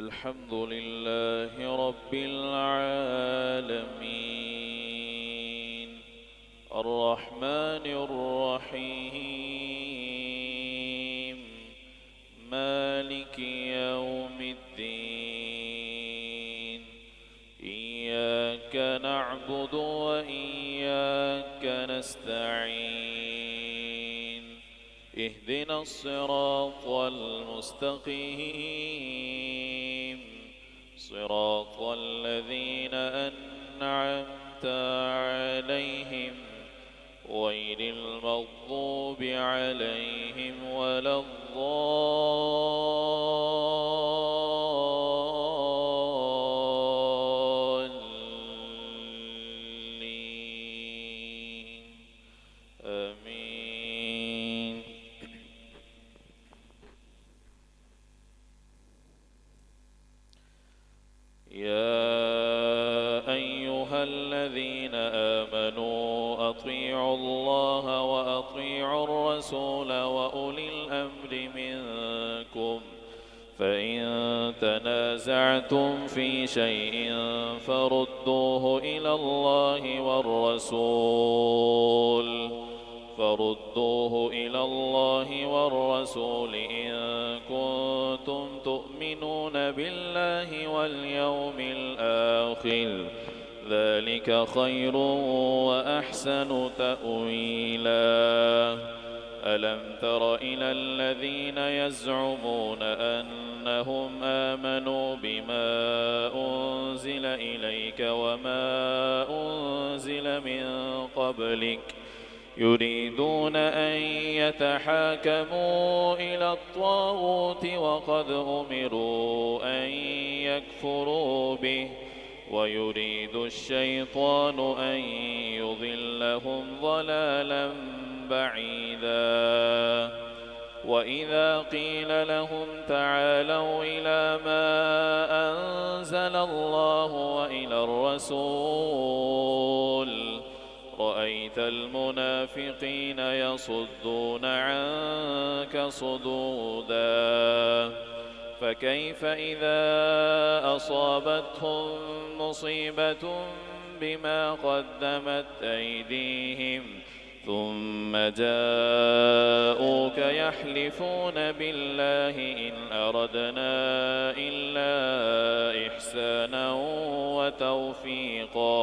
الحمد لله رب العالمين الرحمن الرحيم مالك يوم الدين إياك نعبد وإياك نستعين اهدنا الصراط المستقيم صراط الذين أنعمت عليهم غير المغضوب عليهم ولا الضالين آمين. يا أيها الذين آمنوا أطيعوا الله وأطيعوا الرسول وأولي الأمر منكم فإن تنازعتم في شيء فردوه إلى الله والرسول إن كنتم تؤمنون بالله واليوم الآخر ذلك خير وأحسن تأويلا. ألم تر إلى الذين يزعمون أنهم آمنوا بما أنزل إليك وما أنزل من قبلك يريدون أن يتحاكموا إلى الطاغوت وقد أمروا أن يكفروا به ويريد الشيطان أن يضلهم ضلالا بعيدا. وإذا قيل لهم تعالوا إلى ما أنزل الله وإلى الرسول رأيت المنافقين يصدون عنك صدودا. فكيف إذا أصابتهم مصيبة بما قدمت أيديهم ثم جاءوك يحلفون بالله إن أردنا إلا إحسانا وتوفيقا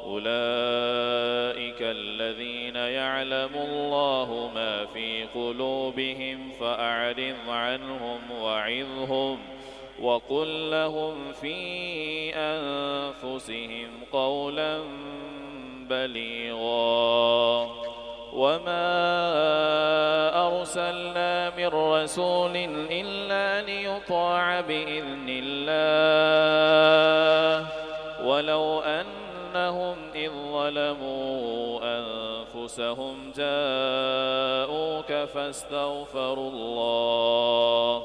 أولئك الذين يعلم الله ما في قلوبهم فأعرض عنهم وعظهم وقل لهم في أنفسهم قولا بليغا. وما أرسلنا من رسول إلا ليطاع بإذن الله ولو أنهم إذ ظلموا أنفسهم جاءوك فاستغفروا الله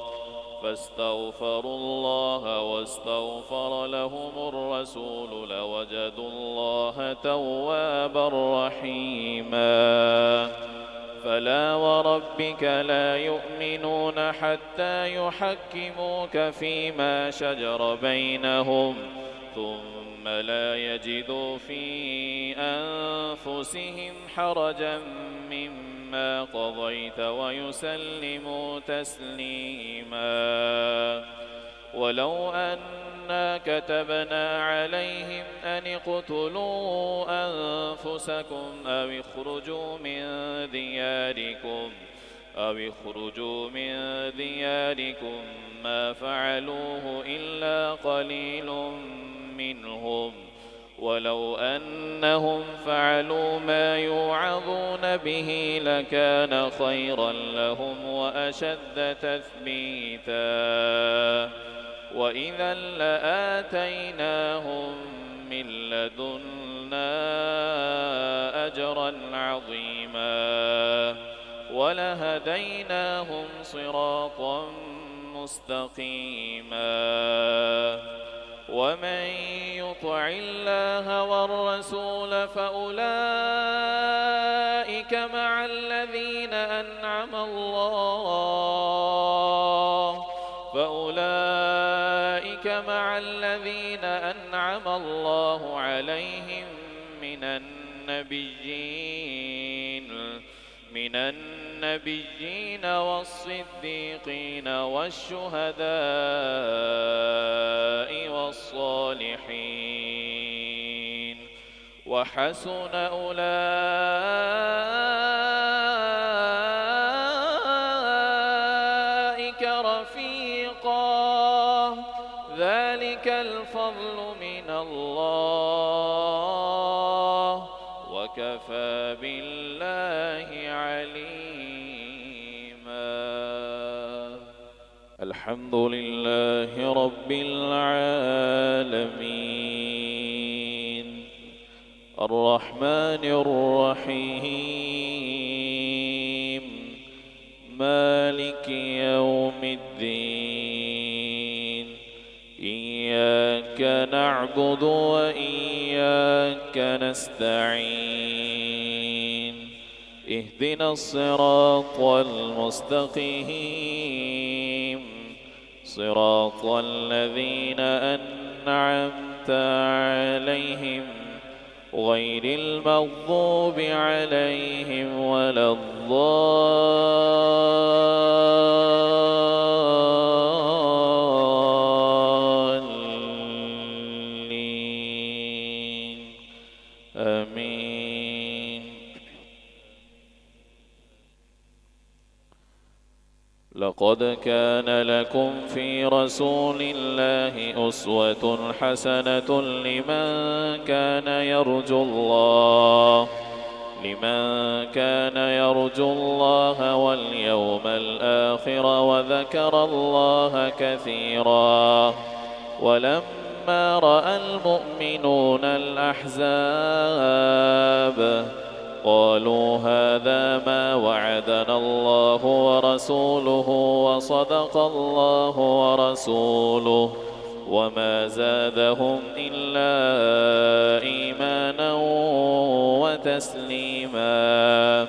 واستغفر لهم الرسول لوجدوا الله توابا رحيما. فلا وربك لا يؤمنون حتى يحكموك فيما شجر بينهم ثم لا يجدوا في أنفسهم حرجا مما قضيت ويسلموا تسليما. ولو أنا كتبنا عليهم أن اقتلوا أنفسكم أو اخرجوا من دياركم ما فعلوه إلا قليل منهم ولو أنهم فعلوا ما يوعظون به لكان خيرا لهم وأشد تثبيتا وإذا لآتيناهم من لدنا أجرا عظيما ولهديناهم صراطا مستقيما. ومن يطع الله والرسول فأولئك مع الذين أنعم الله أولئك مع الذين أنعم الله عليهم من النبيين والصديقين والشهداء والصالحين وحسن أولئك رفيقا ذلك الفضل من الله وكفى بالله عليما. الحمد لله رب العالمين الرحمن الرحيم مالك يوم الدين إياك نعبد وإياك نستعين اهدنا الصراط المستقيم صراط الذين أنعمت عليهم غير المغضوب عليهم ولا الضالين آمين. لقد كان لكم في رسول الله أسوة حسنة لمن كان يرجو الله واليوم الآخر وذكر الله كثيرا. ولما رأى المؤمنون الأحزاب قالوا هذا ما وعدنا الله ورسوله وصدق الله ورسوله وما زادهم إلا إيمانا وتسليما.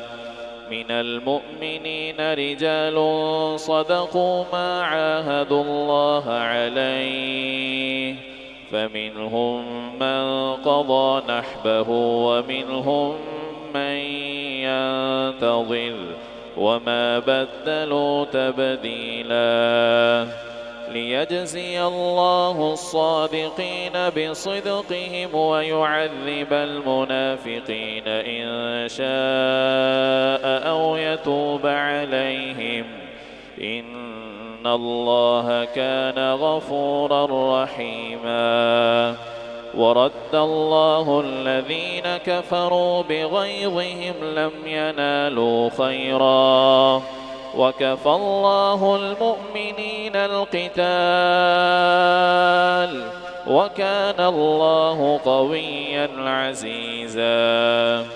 من المؤمنين رجال صدقوا ما عاهدوا الله عليه فمنهم من قضى نحبه ومنهم من ينتظر وما بدلوا تبديلا. ليجزي الله الصادقين بصدقهم ويعذب المنافقين إن شاء أو يتوب عليهم إن الله كان غفورا رحيما. ورد الله الذين كفروا بغيظهم لم ينالوا خيرا وكفى الله المؤمنين القتال وكان الله قويا عزيزا.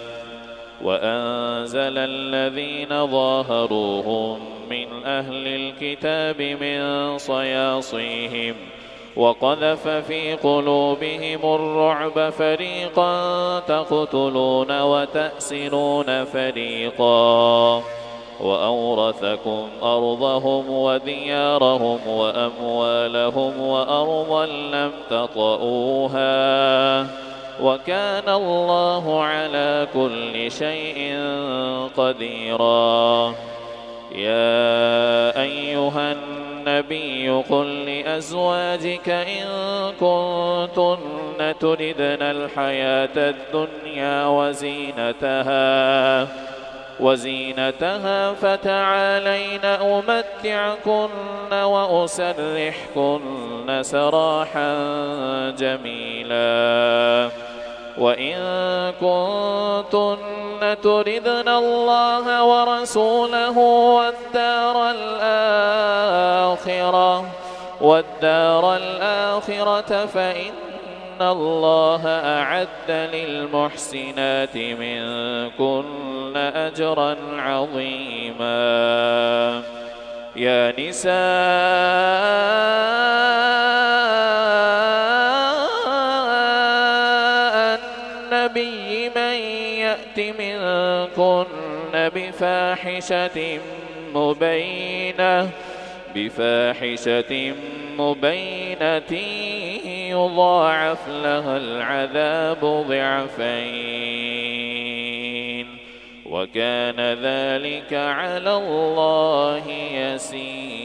وأنزل الذين ظاهروهم من أهل الكتاب من صياصيهم وقذف في قلوبهم الرعب فريقا تقتلون وتأسرون فريقا. وأورثكم أرضهم وديارهم وأموالهم وأرضا لم تطئوها وكان الله على كل شيء قديرا. يا أيها النبي قل لأزواجك إن كنتن تردن الحياة الدنيا وزينتها فتعالين أمتعكن وأسرحكن سراحا جميلا. وإن كنتن تردن الله ورسوله والدار الآخرة فإن الله أعد للمحسنات منكن أجرا عظيما. يا نساء النبي من يأت منكن بفاحشة مبينة مؤمنة يضاعف لها العذاب ضعفين وكان ذلك على الله يسيرا.